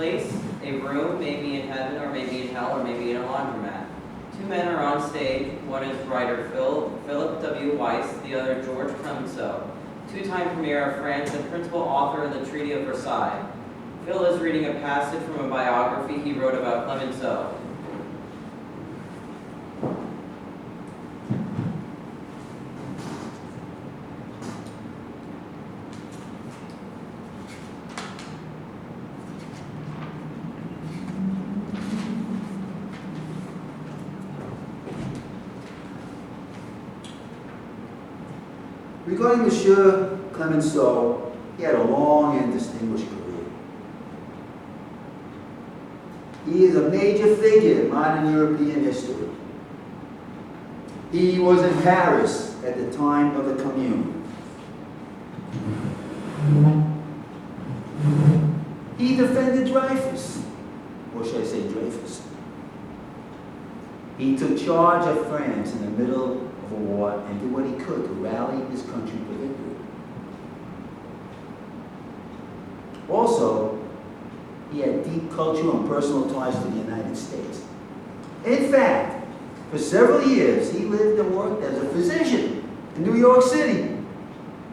place, a room, maybe in heaven or maybe in hell or maybe in a laundromat. Two men are on stage. One is writer Phillip W. Weiss, the other George Clemenceau, two-time Premier of France and principal author of the Treaty of Versailles. Phil is reading a passage from a biography he wrote about Clemenceau. Regarding Monsieur Clemenceau, he had a long and distinguished career. He is a major figure in modern European history. He was in Paris at the time of the Commune. He defended Dreyfus, or should I say Dreyfus. He took charge of France in the middle of a war and did what he could to rally his country to victory. Also, he had deep cultural and personal ties to the United States. In fact, for several years, he lived and worked as a physician in New York City.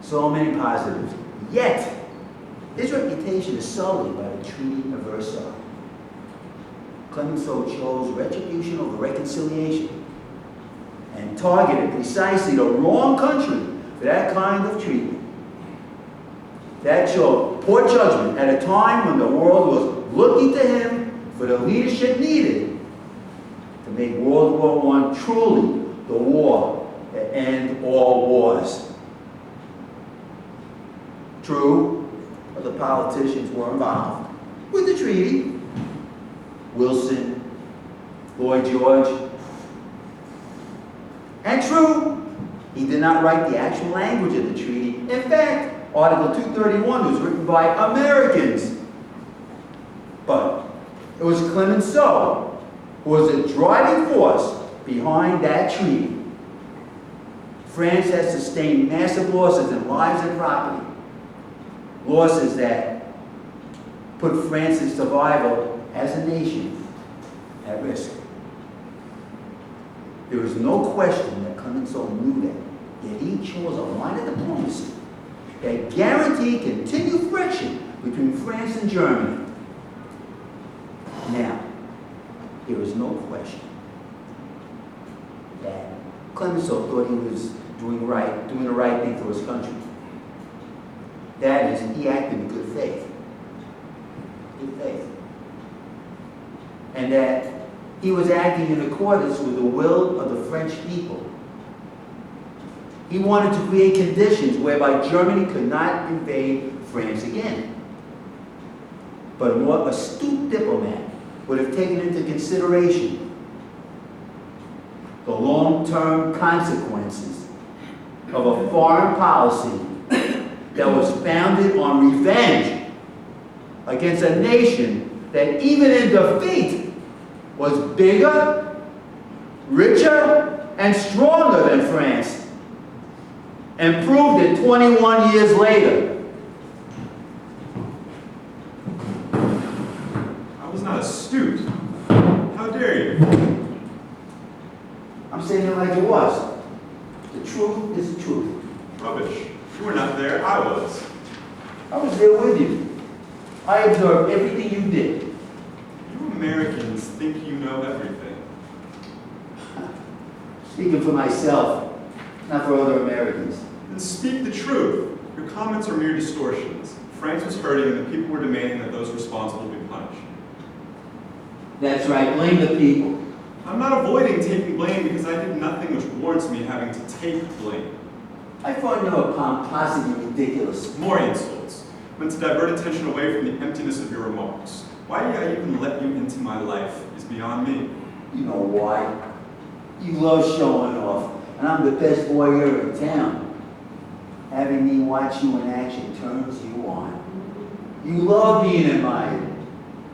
So many positives. Yet, his reputation is sullied by the Treaty of Versailles. Clemenceau chose retribution over reconciliation and targeted precisely the wrong country for that kind of treatment. That showed poor judgment at a time when the world was looking to him for the leadership needed to make World War I truly the war that end all wars. True, other politicians were involved with the treaty. Wilson, Lloyd George. And true, he did not write the actual language of the treaty. In fact, Article 231 was written by Americans. But it was Clemenceau who was the driving force behind that treaty. France has sustained massive losses in lives and property. Losses that put France's survival as a nation at risk. There is no question that Clemenceau knew that, yet he chose a line of diplomacy that guaranteed continued friction between France and Germany. Now, there is no question that Clemenceau thought he was doing the right thing for his country. That is, he acted in good faith. Good faith. And that he was acting in accordance with the will of the French people. He wanted to create conditions whereby Germany could not invade France again. But a more astute diplomat would have taken into consideration the long-term consequences of a foreign policy that was founded on revenge against a nation that even in defeat was bigger, richer, and stronger than France, and proved it 21 years later. I was not astute. How dare you? I'm saying it like it was. The truth is the truth. Rubbish. You were not there, I was. I was there with you. I observed everything you did. You Americans think you know everything. Speaking for myself, not for other Americans. Then speak the truth. Your comments are mere distortions. France was hurting and the people were demanding that those responsible be punished. That's right, blame the people. I'm not avoiding taking blame because I did nothing which warrants me having to take blame. I find your pomposity ridiculous. More insults, meant to divert attention away from the emptiness of your remarks. Why I even let you into my life is beyond me. You know why? You love showing off, and I'm the best voyeur in town. Having me watch you in action turns you on. You love being admired.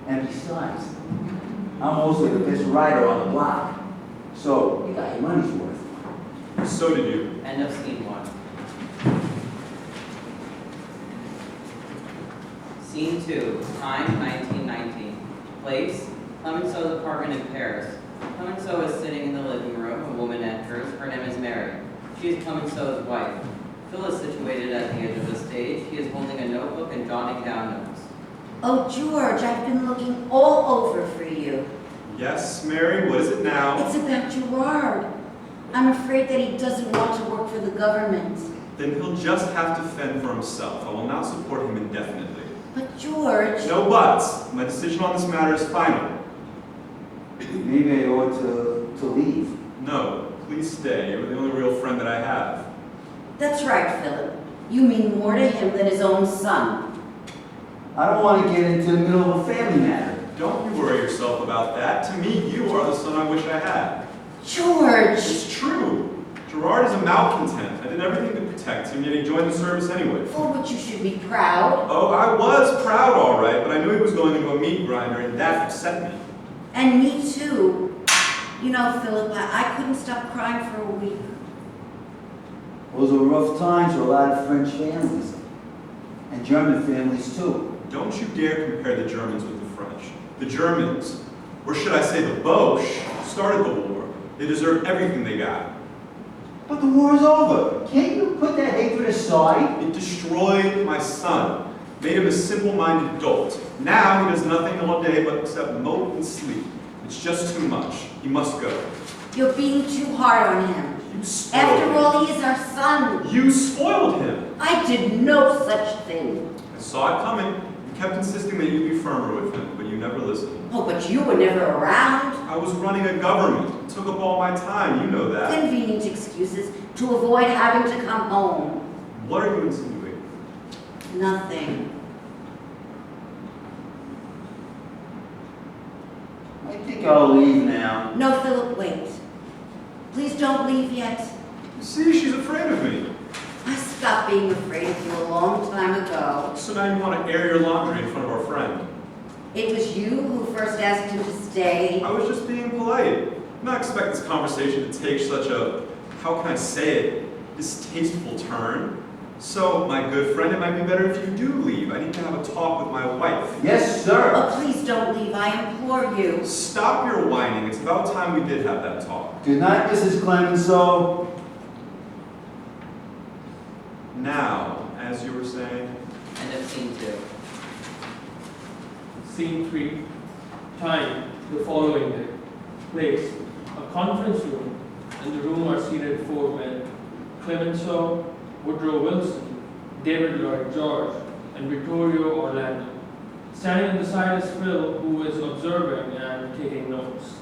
And besides, I'm also the best rider on the block. So, you got your money's worth. So did you. End of scene 1. Scene 2, time 1919. Place, Clemenceau's apartment in Paris. Clemenceau is sitting in the living room. A woman enters. Her name is Mary. She is Clemenceau's wife. Phil is situated at the edge of the stage. He is holding a notebook and jotting down notes. Oh, George, I've been looking all over for you. Yes, Mary, what is it now? It's about Gerard. I'm afraid that he doesn't want to work for the government. Then he'll just have to fend for himself. I will not support him indefinitely. But George... No buts. My decision on this matter is final. Maybe I ought to leave. No, please stay. You're the only real friend that I have. That's right, Philip. You mean more to him than his own son. I don't want to get into the middle of a family matter. Don't you worry yourself about that. To me, you are the son I wish I had. George! It's true. Gerard is a malcontent. I did everything to protect him, yet he joined the service anyway. For which you should be proud. Oh, I was proud, all right, but I knew he was going to go meat grinder, and that upset me. And me too. You know, Philip, I couldn't stop crying for a week. Those were rough times for a lot of French families. And German families too. Don't you dare compare the Germans with the French. The Germans, or should I say the Boche, started the war. They deserve everything they got. But the war is over. Can't you put that hatred aside? It destroyed my son, made him a simple-minded dolt. Now he does nothing all day but except mope and sleep. It's just too much. He must go. You're being too hard on him. You spoiled After him. all, he is our son. You spoiled him. I did no such thing. I saw it coming. You kept insisting that you be firmer with him, but you never listened. Oh, but you were never around. I was running a government. It took up all my time. You know that. Convenient excuses to avoid having to come home. What are you insinuating? Nothing. I think I'll leave now. No, Philip, wait. Please don't leave yet. You see, she's afraid of me. I stopped being afraid of you a long time ago. So now you want to air your laundry in front of our friend. It was you who first asked him to stay. I was just being polite. I not expect this conversation to take such a, how can I say it, distasteful turn. So, my good friend, it might be better if you do leave. I need to have a talk with my wife. Yes, sir. Oh, please don't leave. I implore you. Stop your whining. It's about time we did have that talk. Good night, Mrs. Clemenceau. Now, as you were saying, End of scene 2. Scene 3. Time, the following day. Place, a conference room. In the room are seated 4 men. Clemenceau, Woodrow Wilson, David Lloyd George, and Vittorio Orlando. Standing beside is Phil, who is observing and taking notes.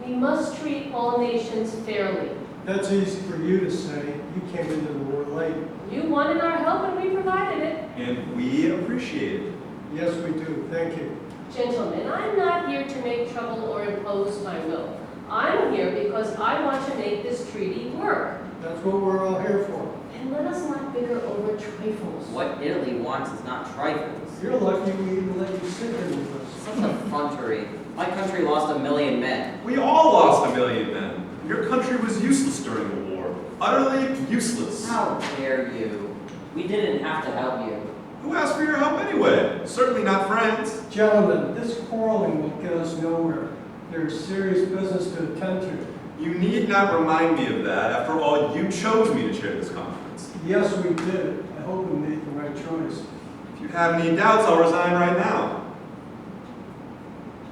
We must treat all nations fairly. That's easy for you to say. You came into the war late. You wanted our help and we provided it. and we appreciate it. Yes, we do. Thank you. Gentlemen, I'm not here to make trouble or impose my will. I'm here because I want to make this treaty work. That's what we're all here for. And let us not bicker over trifles. What Italy wants is not trifles. You're lucky we even let you sit here with us. Such effrontery. My country lost 1 million men. We all lost 1 million men. Your country was useless during the war. Utterly useless. How dare you? We didn't have to help you. Who asked for your help anyway? Certainly not friends. Gentlemen, this quarreling will get us nowhere. There's serious business to attend to. You need not remind me of that. After all, you chose me to chair this conference. Yes, we did. I hope we made the right choice. If you have any doubts, I'll resign right now.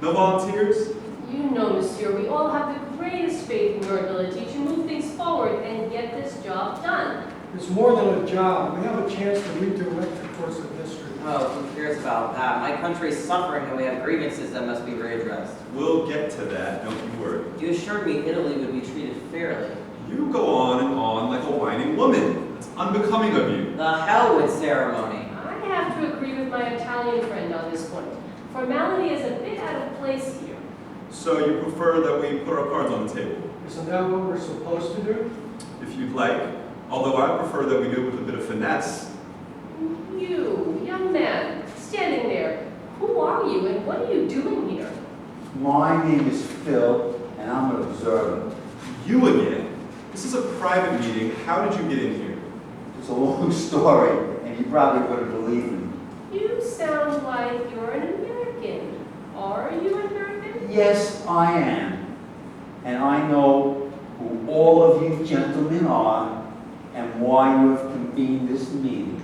No volunteers? You know, monsieur, we all have the greatest faith in your ability to move things forward and get this job done. It's more than a job. We have a chance to redirect the course of history. Oh, who cares about that? My country's suffering and we have grievances that must be readdressed. We'll get to that, don't you worry. You assured me Italy would be treated fairly. You go on and on like a whining woman. It's unbecoming of you. The hell with ceremony. I have to agree with my Italian friend on this point. Formality is a bit out of place here. So you prefer that we put our cards on the table? Isn't that what we're supposed to do? If you'd like. Although I prefer that we do it with a bit of finesse. You, young man, standing there, who are you and what are you doing here? My name is Phil, and I'm an observer. You again? This is a private meeting. How did you get in here? It's a long story, and you probably wouldn't believe me. You sound like you're an American. Are you an yes, I am. And I know who all of you gentlemen are and why you have convened this meeting.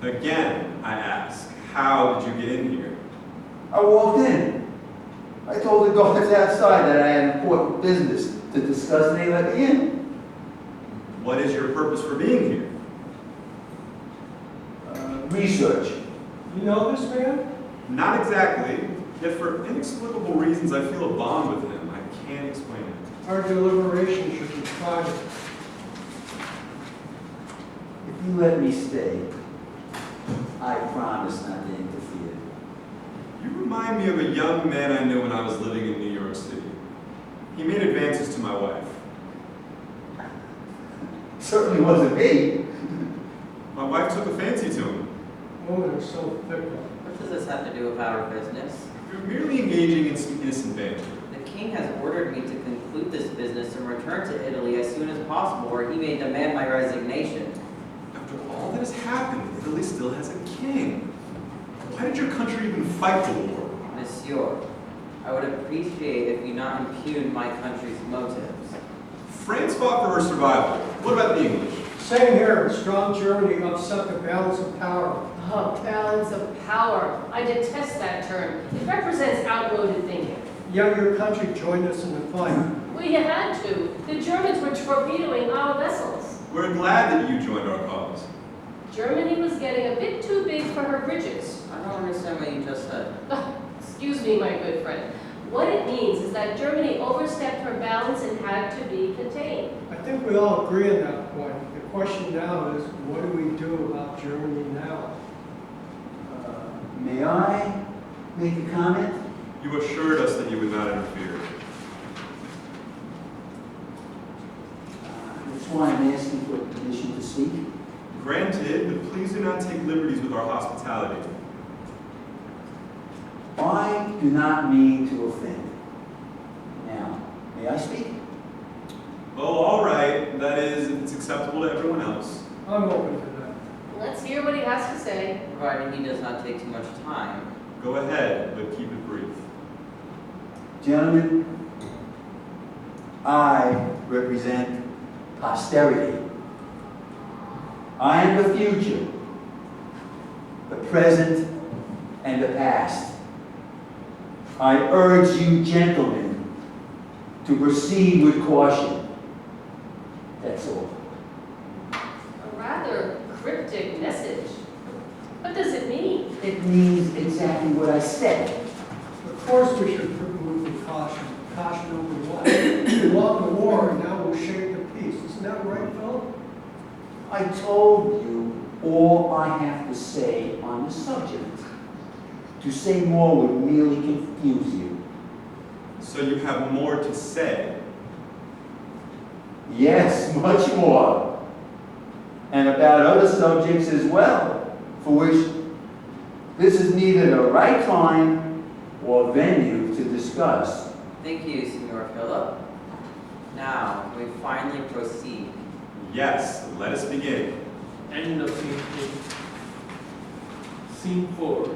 Again, I ask, how did you get in here? I walked in. I told the guards outside that I had important business to discuss, and they let me in. What is your purpose for being here? Research. You know this man? Not exactly, yet for inexplicable reasons I feel a bond with him. I can't explain it. Our deliberation should be private. If you let me stay, I promise not to interfere. You remind me of a young man I knew when I was living in New York City. He made advances to my wife. Certainly wasn't me. My wife took a fancy to him. Women are so fickle. What does this have to do with our business? We were merely engaging in some innocent banter. The king has ordered me to conclude this business and return to Italy as soon as possible, or he may demand my resignation. After all that has happened, Italy still has a king. Why did your country even fight the war? Monsieur, I would appreciate if you not impugn my country's motives. France fought for her survival. What about the English? Same here. Strong Germany upset the balance of power. Oh, balance of power. I detest that term. It represents outmoded thinking. Yet your country joined us in the fight. We had to. The Germans were torpedoing our vessels. We're glad that you joined our cause. Germany was getting a bit too big for her britches. I don't understand what you just said. Excuse me, my good friend. What it means is that Germany overstepped her bounds and had to be contained. I think we all agree on that point. The question now is, what do we do about Germany now? May I make a comment? You assured us that you would not interfere. That's why I'm asking for permission to speak. Granted, but please do not take liberties with our hospitality. I do not mean to offend. Now, may I speak? Well, all right. That is, if it's acceptable to everyone else. I'm open to that. Let's hear what he has to say. Provided he does not take too much time. Go ahead, but keep it brief. Gentlemen, I represent posterity. I am the future, the present, and the past. I urge you, gentlemen, to proceed with caution. That's all. A rather cryptic message. What does it mean? It means exactly what I said. Of course we should move with caution. Caution over what? We want the war, and now we'll shake the peace. Isn't that right, Philip? I told you all I have to say on the subject. To say more would merely confuse you. So you have more to say. Yes, much more. And about other subjects as well, for which this is neither the right time or venue to discuss. Thank you, Signor Philip. Now, we finally proceed. Yes, let us begin. End of scene 3. Scene 4.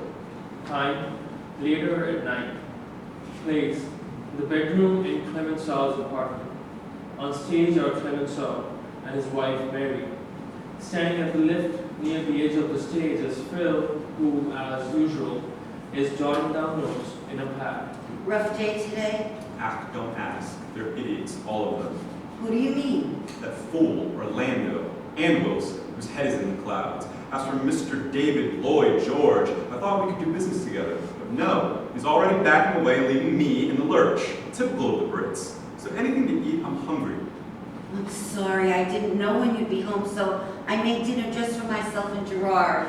Time, later at night. Place, the bedroom in Clemenceau's apartment. On stage are Clemenceau and his wife Mary. Standing at the lift near the edge of the stage is Phil, who, as usual, is jotting down notes in a pad. Rough day today? Don't ask. They're idiots, all of them. Who do you mean? That fool, Orlando, and Wilson, whose head is in the clouds. As for Mr. David Lloyd George, I thought we could do business together. But no, he's already backing away, leaving me in the lurch. Typical of the Brits. Is there anything to eat? I'm hungry. I'm sorry, I didn't know when you'd be home, so I made dinner just for myself and Gerard.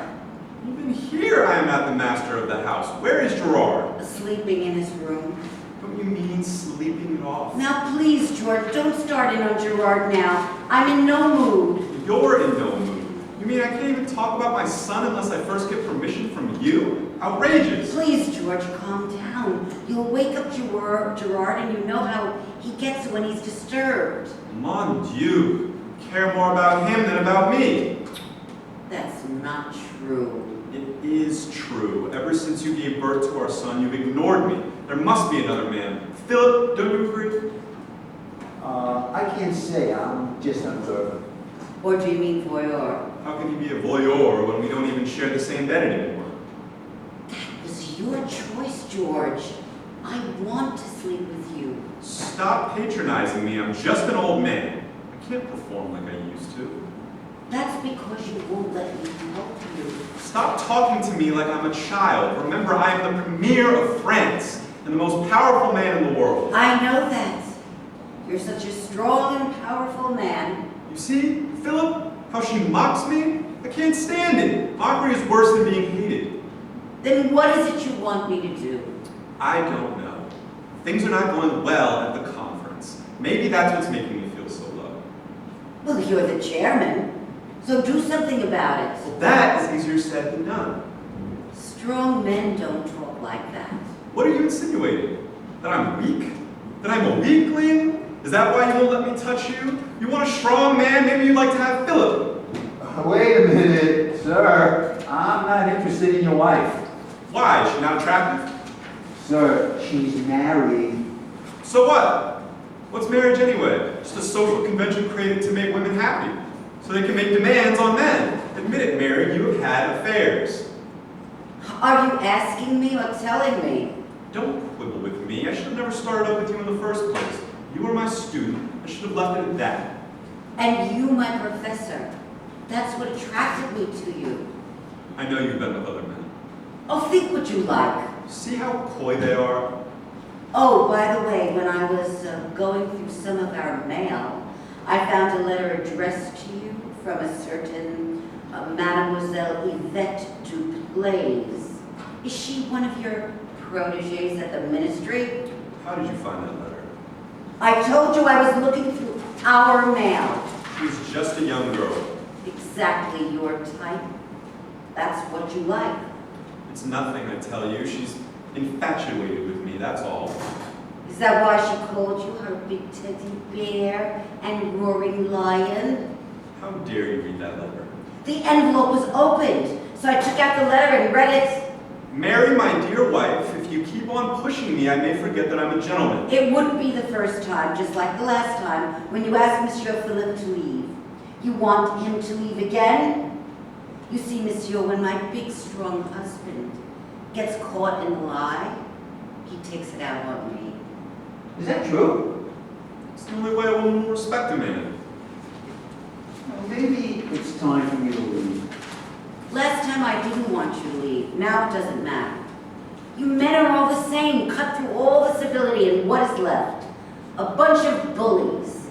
Even here I am not the master of the house. Where is Gerard? Sleeping in his room. Don't you mean sleeping it off? Now please, George, don't start in on Gerard now. I'm in no mood. You're in no mood. You mean I can't even talk about my son unless I first get permission from you? Outrageous! Please, George, calm down. You'll wake up Gerard, and you know how he gets when he's disturbed. Mon Dieu, you care more about him than about me. That's not true. It is true. Ever since you gave birth to our son, you've ignored me. There must be another man. Philip, don't you agree? I can't say. I'm just an observer. Or do you mean voyeur? How can he be a voyeur when we don't even share the same bed anymore? That was your choice, George. I want to sleep with you. Stop patronizing me. I'm just an old man. I can't perform like I used to. That's because you won't let me help you. Stop talking to me like I'm a child. Remember, I am the premier of France and the most powerful man in the world. I know that. You're such a strong and powerful man. You see, Philip, how she mocks me? I can't stand it. Mockery is worse than being hated. Then what is it you want me to do? I don't know. Things are not going well at the conference. Maybe that's what's making me feel so low. Well, you're the chairman, so do something about it. Well, that is easier said than done. Strong men don't talk like that. What are you insinuating? That I'm weak? That I'm a weakling? Is that why you won't let me touch you? You want a strong man? Maybe you'd like to have Philip. Wait a minute, sir. I'm not interested in your wife. Why? Is she not attractive? Sir, she's married. So what? What's marriage anyway? Just a social convention created to make women happy, so they can make demands on men. Admit it, Mary, you have had affairs. Are you asking me or telling me? Don't quibble with me. I should have never started up with you in the first place. You were my student. I should have left it at that. And you, my professor. That's what attracted me to you. I know you've been with other men. Oh, think what you like. See how coy they are? Oh, by the way, when I was going through some of our mail, I found a letter addressed to you from a certain Mademoiselle Yvette Duplaise. Is she one of your protégés at the ministry? How did you find that letter? I told you I was looking through our mail. She's just a young girl. Exactly your type. That's what you like. It's nothing, I tell you. She's infatuated with me, that's all. Is that why she called you her big teddy bear and roaring lion? How dare you read that letter? The envelope was opened, so I took out the letter and read it. Mary, my dear wife, if you keep on pushing me, I may forget that I'm a gentleman. It wouldn't be the first time, just like the last time, when you asked Monsieur Philip to leave. You want him to leave again? You see, Monsieur, when my big, strong husband gets caught in a lie, he takes it out on me. Is that true? It's the only way a woman will respect a man. Well, maybe it's time for me to leave. Last time I didn't want you to leave. Now it doesn't matter. You men are all the same. Cut through all the civility and what is left? A bunch of bullies.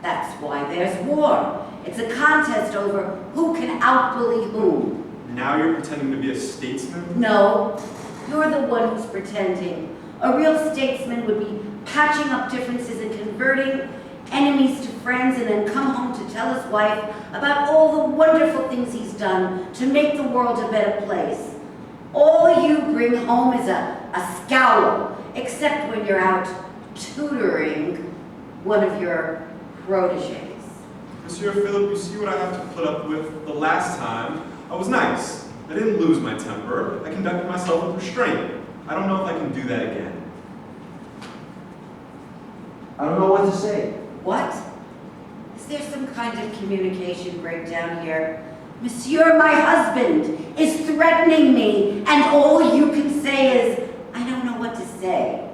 That's why there's war. It's a contest over who can out-bully whom. Now you're pretending to be a statesman? No, you're the one who's pretending. A real statesman would be patching up differences and converting enemies to friends and then come home to tell his wife about all the wonderful things he's done to make the world a better place. All you bring home is a scowl, except when you're out tutoring one of your protégés. Monsieur Philip, you see what I have to put up with. The last time, I was nice. I didn't lose my temper. I conducted myself with restraint. I don't know if I can do that again. I don't know what to say. What? Is there some kind of communication breakdown here? Monsieur, my husband, is threatening me, and all you can say is, I don't know what to say.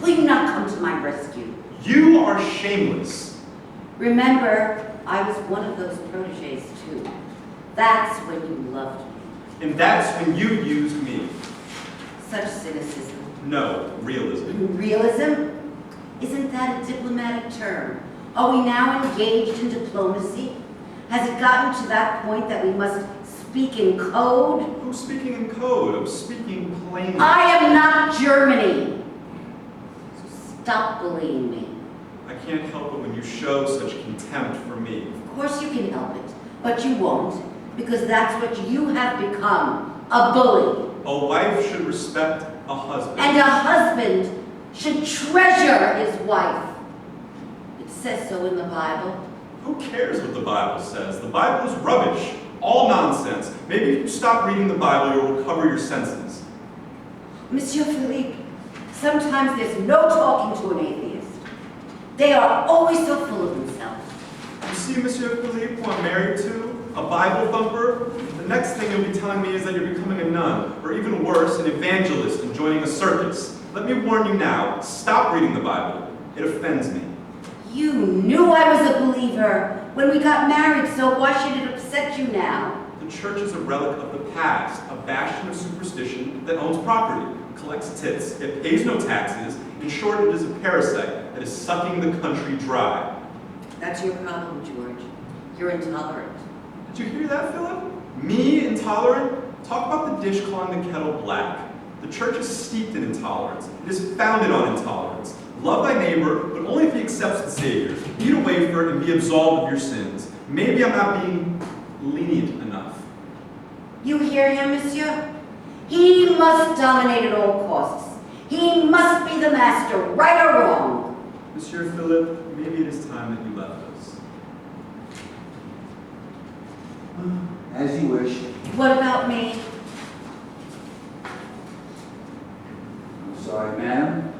Will you not come to my rescue? You are shameless. Remember, I was one of those protégés too. That's when you loved me. And that's when you used me. Such cynicism. No, realism. Realism? Isn't that a diplomatic term? Are we now engaged in diplomacy? Has it gotten to that point that we must speak in code? Who's speaking in code? I'm speaking plainly. I am not Germany. So stop bullying me. I can't help it when you show such contempt for me. Of course you can help it, but you won't, because that's what you have become, a bully. A wife should respect a husband. And a husband should treasure his wife. It says so in the Bible. Who cares what the Bible says? The Bible is rubbish. All nonsense. Maybe if you stop reading the Bible, you'll recover your senses. Monsieur Philippe, sometimes there's no talking to an atheist. They are always so full of themselves. You see, Monsieur Philippe, who I'm married to, a Bible thumper, the next thing you'll be telling me is that you're becoming a nun, or even worse, an evangelist and joining a circus. Let me warn you now, stop reading the Bible. It offends me. You knew I was a believer when we got married, so why should it upset you now? The church is a relic of the past, a bastion of superstition that owns property, collects tithes, it pays no taxes. In short, it is a parasite that is sucking the country dry. That's your problem, George. You're intolerant. Did you hear that, Philip? Me, intolerant? Talk about the dish calling the kettle black. The church is steeped in intolerance. It is founded on intolerance. Love thy neighbor, but only if he accepts the Savior. Eat a wafer and be absolved of your sins. Maybe I'm not being lenient enough. You hear him, monsieur? He must dominate at all costs. He must be the master, right or wrong. Monsieur Philip, maybe it is time that you left us. As you wish. What about me? I'm sorry, ma'am.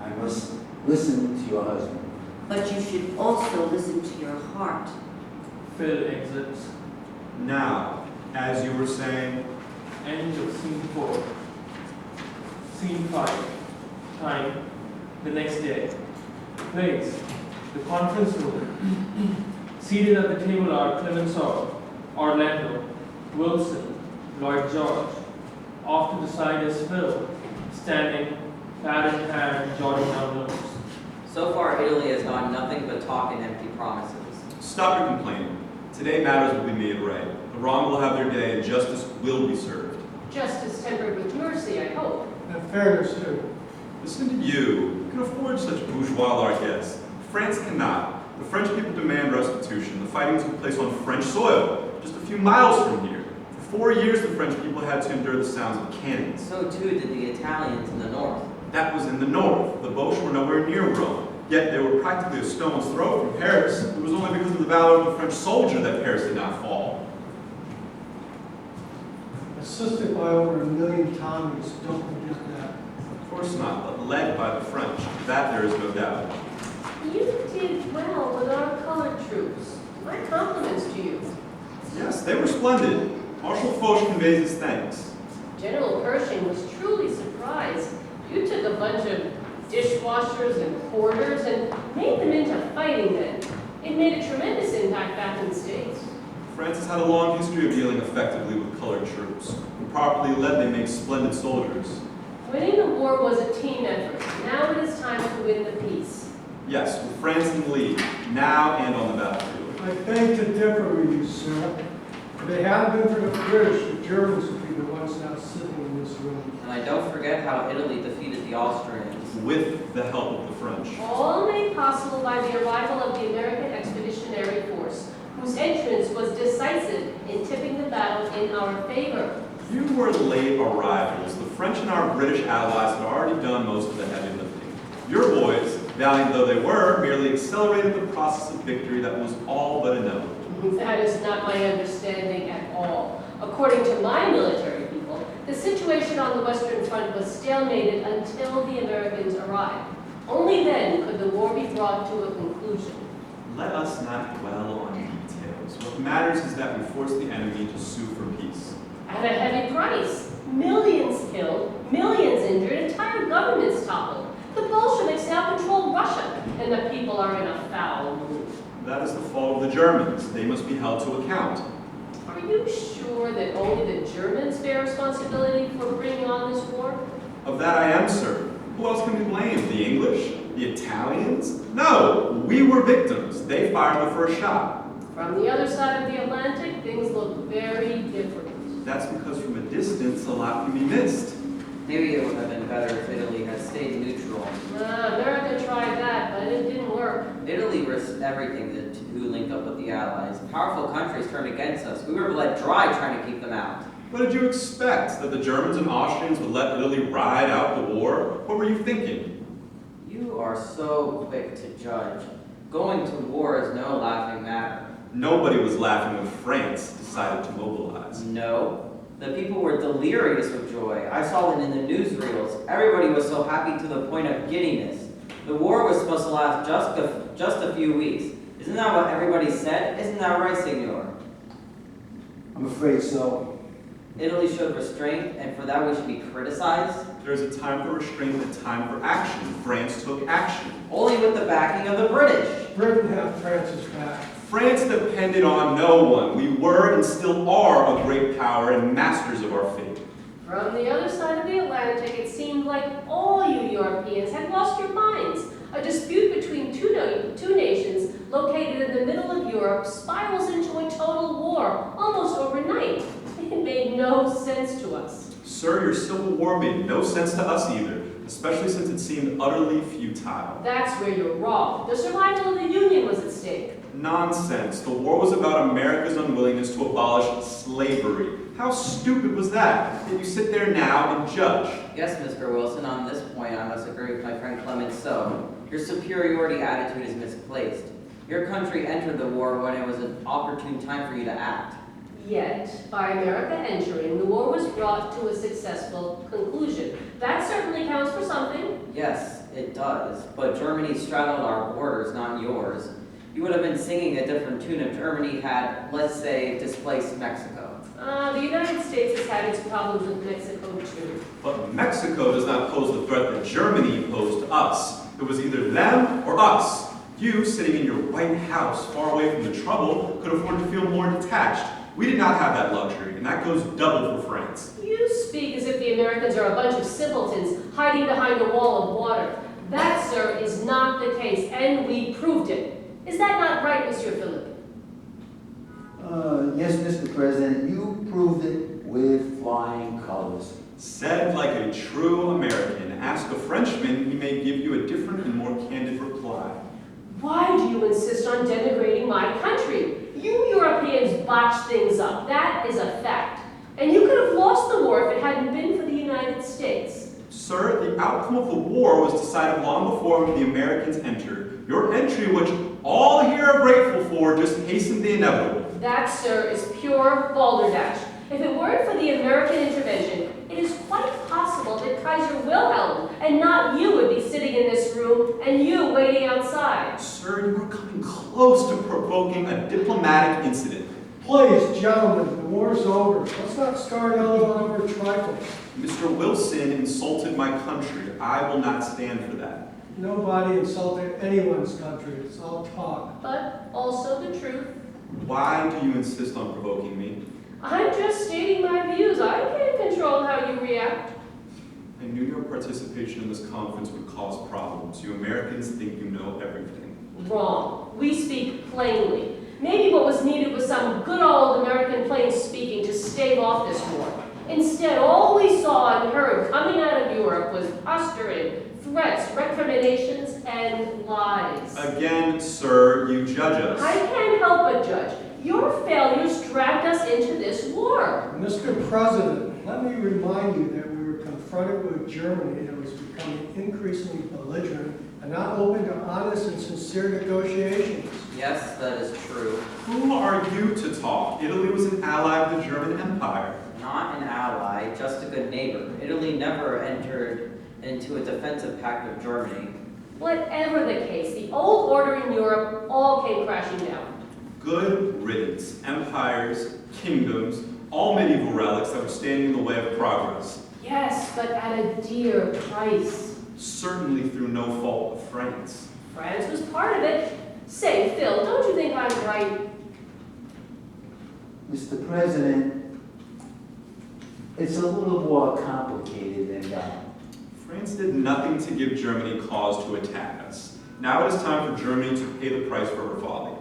I must listen to your husband. But you should also listen to your heart. Phil exits. Now, as you were saying, End of scene 4. Scene 5. Time, the next day. Place, the conference room. Seated at the table are Clemenceau, Orlando, Wilson, Lloyd George. Off to the side is Phil, standing, pad in hand, jotting down notes. So far, Italy has done nothing but talk and empty promises. stop your complaining. Today matters will be made right. The wrong will have their day and justice will be served. Justice tempered with mercy, I hope. And fairness too. Listen to you. You can afford such bourgeois largesse. France cannot. The French people demand restitution. The fighting took place on French soil, just a few miles from here. For 4 years, the French people had to endure the sounds of cannons. So too did the Italians in the north. That was in the north. The Boches were nowhere near Rome. Yet they were practically a stone's throw from Paris. It was only because of the valor of the French soldier that Paris did not fall. Assisted by over 1 million Tommies, don't forget that. Of course not, but led by the French. That there is no doubt. You did well with our colored troops. My compliments to you. Yes, they were splendid. Marshal Foch conveys his thanks. General Pershing was truly surprised. You took a bunch of dishwashers and porters and made them into fighting men. It made a tremendous impact back in the States. France has had a long history of dealing effectively with colored troops. When properly led, they make splendid soldiers. Winning the war was a team effort. Now it is time to win the peace. Yes, with France in the lead, now and on the battlefield. I beg to differ with you, sir. If it hadn't been for the British, the Germans would be the ones now sitting in this room. And I don't forget how Italy defeated the Austrians. With the help of the French. All made possible by the arrival of the American Expeditionary Force, whose entrance was decisive in tipping the battle in our favor. You were late arrivals. The French and our British allies had already done most of the heavy lifting. Your boys, valiant though they were, merely accelerated the process of victory that was all but inevitable. That is not my understanding at all. According to my military people, the situation on the Western Front was stalemated until the Americans arrived. Only then could the war be brought to a conclusion. Let us not dwell on details. What matters is that we force the enemy to sue for peace. At a heavy price. Millions killed, millions injured, entire governments toppled. The Bolsheviks now control Russia, and the people are in a foul mood. That is the fault of the Germans. They must be held to account. Are you sure that only the Germans bear responsibility for bringing on this war? Of that I am certain. Who else can be blamed? The English? The Italians? No, we were victims. They fired the first shot. From the other side of the Atlantic, things look very different. That's because from a distance, a lot can be missed. Maybe it would have been better if Italy had stayed neutral. America tried that, but it didn't work. Italy risked everything who linked up with the Allies. Powerful countries turned against us. We were bled dry trying to keep them out. What did you expect? That the Germans and Austrians would let Italy ride out the war? What were you thinking? You are so quick to judge. Going to war is no laughing matter. Nobody was laughing when France decided to mobilize. No, the people were delirious with joy. I saw it in the newsreels. Everybody was so happy to the point of giddiness. The war was supposed to last just a few weeks. Isn't that what everybody said? Isn't that right, Signor? I'm afraid so. Italy showed restraint, and for that we should be criticized? There's a time for restraint and a time for action. France took action. Only with the backing of the British. Britain had France's back. France depended on no one. We were and still are a great power and masters of our fate. From the other side of the Atlantic, it seemed like all you Europeans had lost your minds. A dispute between two nations located in the middle of Europe spirals into a total war almost overnight. It made no sense to us. Sir, your civil war made no sense to us either, especially since it seemed utterly futile. That's where you're wrong. The survival of the Union was at stake. Nonsense. The war was about America's unwillingness to abolish slavery. How stupid was that? Yet you sit there now and judge. Yes, Mr. Wilson, on this point I must agree with my friend Clemenceau. Your superiority attitude is misplaced. Your country entered the war when it was an opportune time for you to act. Yet, by America entering, the war was brought to a successful conclusion. That certainly counts for something. Yes, it does. But Germany straddled our borders, not yours. You would have been singing a different tune if Germany had, let's say, displaced Mexico. The United States has had its problems with Mexico too. But Mexico does not pose the threat that Germany posed to us. It was either them or us. You, sitting in your White House, far away from the trouble, could afford to feel more detached. We did not have that luxury, and that goes double for France. You speak as if the Americans are a bunch of simpletons hiding behind a wall of water. That, sir, is not the case, and we proved it. Is that not right, Monsieur Phillip? Yes, Mr. President, you proved it with flying colors. Said like a true American, ask a Frenchman, he may give you a different and more candid reply. Why do you insist on denigrating my country? You Europeans botched things up. That is a fact. And you could have lost the war if it hadn't been for the United States. Sir, the outcome of the war was decided long before the Americans entered. Your entry, which all here are grateful for, just hastened the inevitable. That, sir, is pure balderdash. If it weren't for the American intervention, it is quite possible that Kaiser Wilhelm and not you would be sitting in this room and you waiting outside. Sir, you are coming close to provoking a diplomatic incident. Please, gentlemen, the war's over. Let's not start out over trifles. Mr. Wilson insulted my country. I will not stand for that. Nobody insulted anyone's country. It's all talk. But also the truth. Why do you insist on provoking me? I'm just stating my views. I can't control how you react. I knew your participation in this conference would cause problems. You Americans think you know everything. Wrong. We speak plainly. Maybe what was needed was some good old American plain speaking to stave off this war. Instead, all we saw and heard coming out of Europe was posturing, threats, recriminations, and lies. Again, sir, you judge us. I can't help but judge. Your failures dragged us into this war. Mr. President, let me remind you that we were confronted with Germany that was becoming increasingly belligerent and not open to honest and sincere negotiations. Yes, that is true. Who are you to talk? Italy was an ally of the German Empire. Not an ally, just a good neighbor. Italy never entered into a defensive pact with Germany. Whatever the case, the old order in Europe all came crashing down. Good riddance. Empires, kingdoms, all medieval relics that were standing in the way of progress. Yes, but at a dear price. Certainly through no fault of France. France was part of it. Say, Phil, don't you think I'm right? Mr. President, it's a little more complicated than that. France did nothing to give Germany cause to attack us. Now it is time for Germany to pay the price for her folly.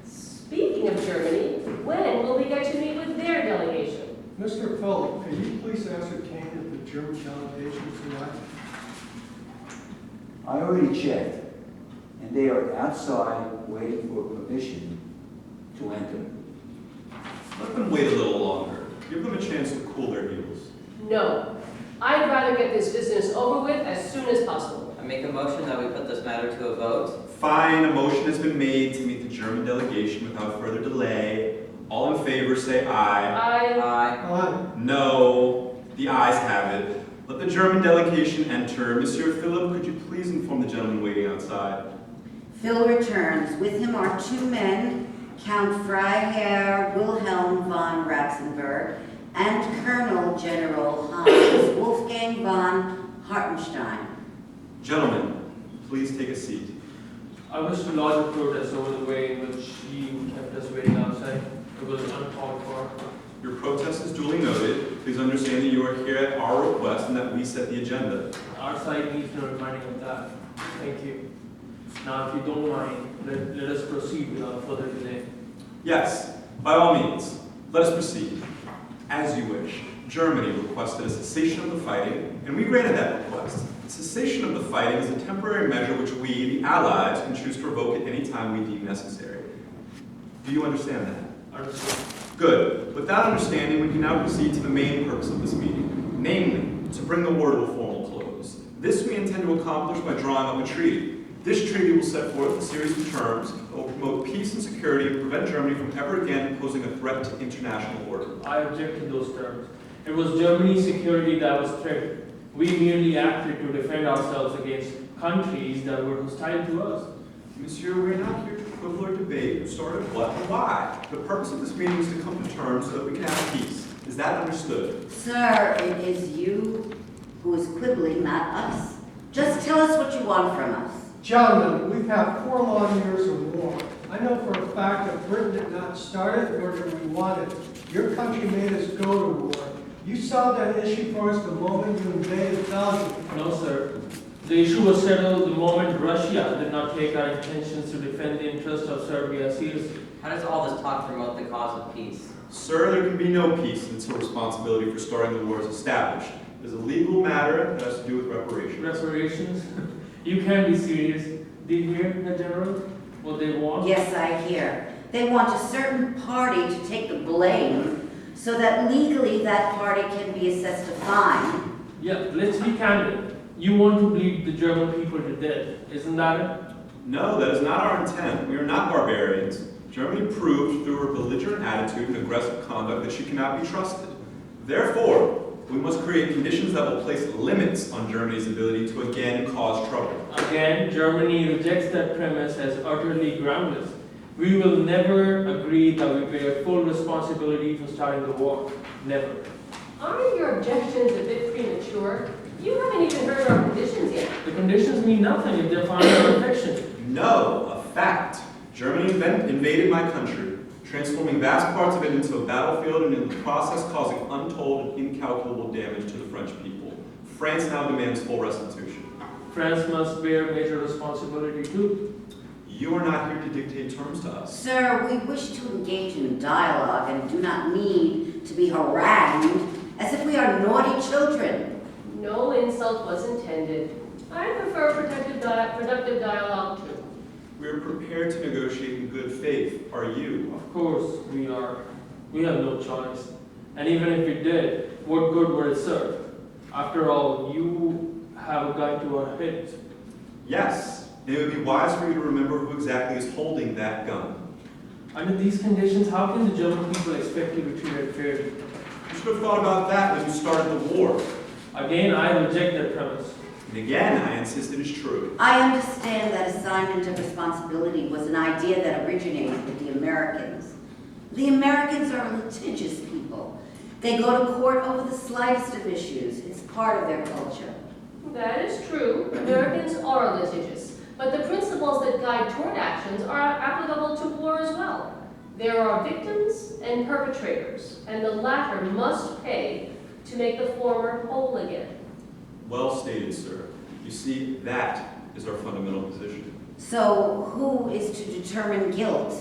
Speaking of Germany, when will we get to meet with their delegation? Mr. Phillip, can you please ascertain if the German delegation is arrived? I already checked, and they are outside waiting for permission to enter. Let them wait a little longer. Give them a chance to cool their heels. No. I'd rather get this business over with as soon as possible. make a motion that we put this matter to a vote. Fine, a motion has been made to meet the German delegation without further delay. All in favor say aye. I, Aye. No. The ayes have it. Let the German delegation enter. Monsieur Phillip, could you please inform the gentleman waiting outside? Phil returns. With him are two men, Count Freiherr Wilhelm von Ratzenberg and Colonel General Hans Wolfgang von Hartenstein. Gentlemen, please take a seat. I wish to lodge a protest over the way in which you kept us waiting outside. It was uncalled for. Your protest is duly noted. Please understand that you are here at our request and that we set the agenda. Our side needs no reminding of that. Thank you. Now, if you don't mind, let us proceed without further delay. Yes, by all means. Let us proceed. As you wish. Germany requested a cessation of the fighting, and we granted that request. The cessation of the fighting is a temporary measure which we, the Allies, can choose to revoke at any time we deem necessary. Do you understand that? Understood. Good. With that understanding, we can now proceed to the main purpose of this meeting, namely, to bring the war to a formal close. This we intend to accomplish by drawing up a treaty. This treaty will set forth a series of terms that will promote peace and security and prevent Germany from ever again posing a threat to international order. I object to those terms. It was Germany's security that was threatened. We merely acted to defend ourselves against countries that were hostile to us. Monsieur, we're not here to quibble or debate who started what and why. The purpose of this meeting is to come to terms so that we can have peace. Is that understood? Sir, it is you who is quibbling, not us. Just tell us what you want from us. Gentlemen, we've had 4 long years of war. I know for a fact that Britain did not start it, nor did we want it. Your country made us go to war. You solved that issue for us the moment you invaded Belgium. No, sir. The issue was settled the moment Russia did not take our intentions to defend the interests of Serbia seriously. How does all this talk promote the cause of peace? Sir, there can be no peace until responsibility for starting the war is established. It is a legal matter that has to do with reparations. Reparations? You can't be serious. Do you hear, General? What they want? Yes, I hear. They want a certain party to take the blame so that legally that party can be assessed a fine. Yeah, let's be candid. You want to bleed the German people to death, isn't that it? No, that is not our intent. We are not barbarians. Germany proved through her belligerent attitude and aggressive conduct that she cannot be trusted. Therefore, we must create conditions that will place limits on Germany's ability to again cause trouble. Again, Germany rejects that premise as utterly groundless. We will never agree that we bear full responsibility for starting the war. Never. aren't your objections a bit premature? You haven't even heard our conditions yet. The conditions mean nothing if they're founded on fiction. No, a fact. Germany invaded my country, transforming vast parts of it into a battlefield and in the process causing untold and incalculable damage to the French people. France now demands full restitution. France must bear major responsibility too. You are not here to dictate terms to us. Sir, we wish to engage in dialogue and do not need to be harangued as if we are naughty children. No insult was intended. I prefer productive dialogue too. We are prepared to negotiate in good faith. Are you? Of course we are. We have no choice. And even if we did, what good would it serve? After all, you have a gun to our heads. Yes, and it would be wise for you to remember who exactly is holding that gun. Under these conditions, how can the German people expect to be treated fairly? You should have thought about that when you started the war. Again, I reject that premise. And again, I insist it is true. I understand that assignment of responsibility was an idea that originated with the Americans. The Americans are litigious people. They go to court over the slightest of issues. It's part of their culture. That is true. Americans are litigious. But the principles that guide tort actions are applicable to war as well. There are victims and perpetrators, and the latter must pay to make the former whole again. Well stated, sir. You see, that is our fundamental position. So who is to determine guilt?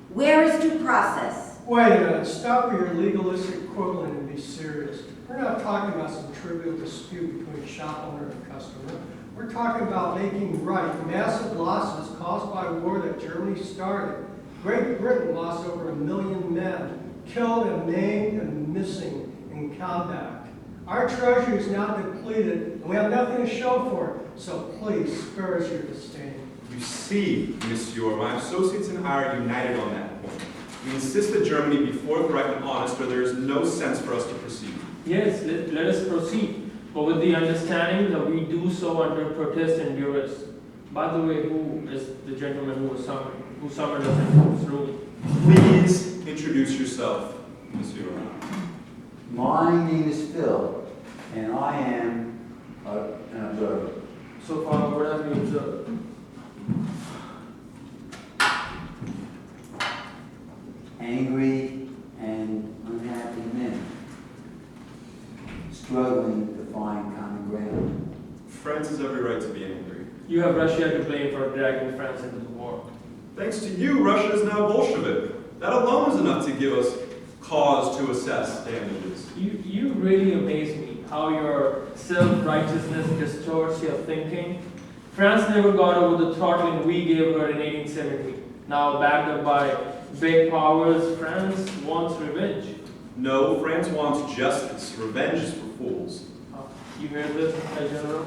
Where is due process? Wait a minute, stop with your legalistic quibbling and be serious. We're not talking about some trivial dispute between shop owner and customer. We're talking about making right massive losses caused by a war that Germany started. Great Britain lost over 1 million men, killed and maimed and missing in combat. Our treasury is now depleted, and we have nothing to show for it. So please, spare us your disdain. You see, Monsieur, my associates and I are united on that point. We insist that Germany be forthright and honest, or there is no sense for us to proceed. Yes, let us proceed, but with the understanding that we do so under protest and duress. By the way, who is the gentleman who summoned us into this room? Please introduce yourself, Monsieur. My name is Phil, and I am an observer. So far, what have you observed? Angry and unhappy men, struggling to find common ground. France has every right to be angry. You have Russia to blame for dragging France into the war. Thanks to you, Russia is now Bolshevik. That alone is enough to give us cause to assess damages. You really amaze me, how your self-righteousness distorts your thinking. France never got over the throttling we gave her in 1870. Now, backed up by big powers, France wants revenge. No, France wants justice. Revenge is for fools. You hear this, General?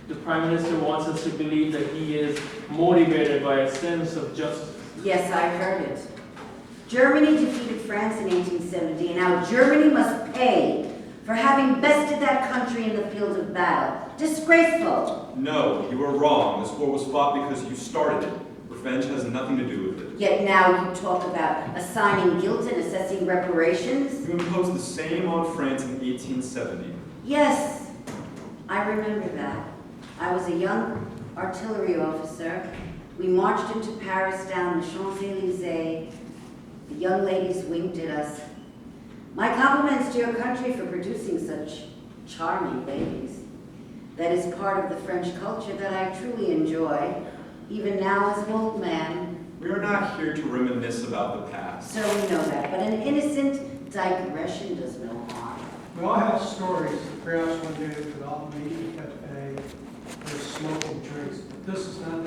The Prime Minister wants us to believe that he is motivated by a sense of justice. Yes, I heard it. Germany defeated France in 1870, and now Germany must pay for having bested that country in the field of battle. Disgraceful. No, you are wrong. This war was fought because you started it. Revenge has nothing to do with it. Yet now you talk about assigning guilt and assessing reparations. You imposed the same on France in 1870. Yes, I remember that. I was a young artillery officer. We marched into Paris down the Champs-Élysées. The young ladies winked at us. My compliments to your country for producing such charming ladies. That is part of the French culture that I truly enjoy, even now as an old man. We are not here to reminisce about the past. So we know that, but an innocent digression does no harm. We all have stories that perhaps one day we could all meet at a cafe or smoking drinks, but this is not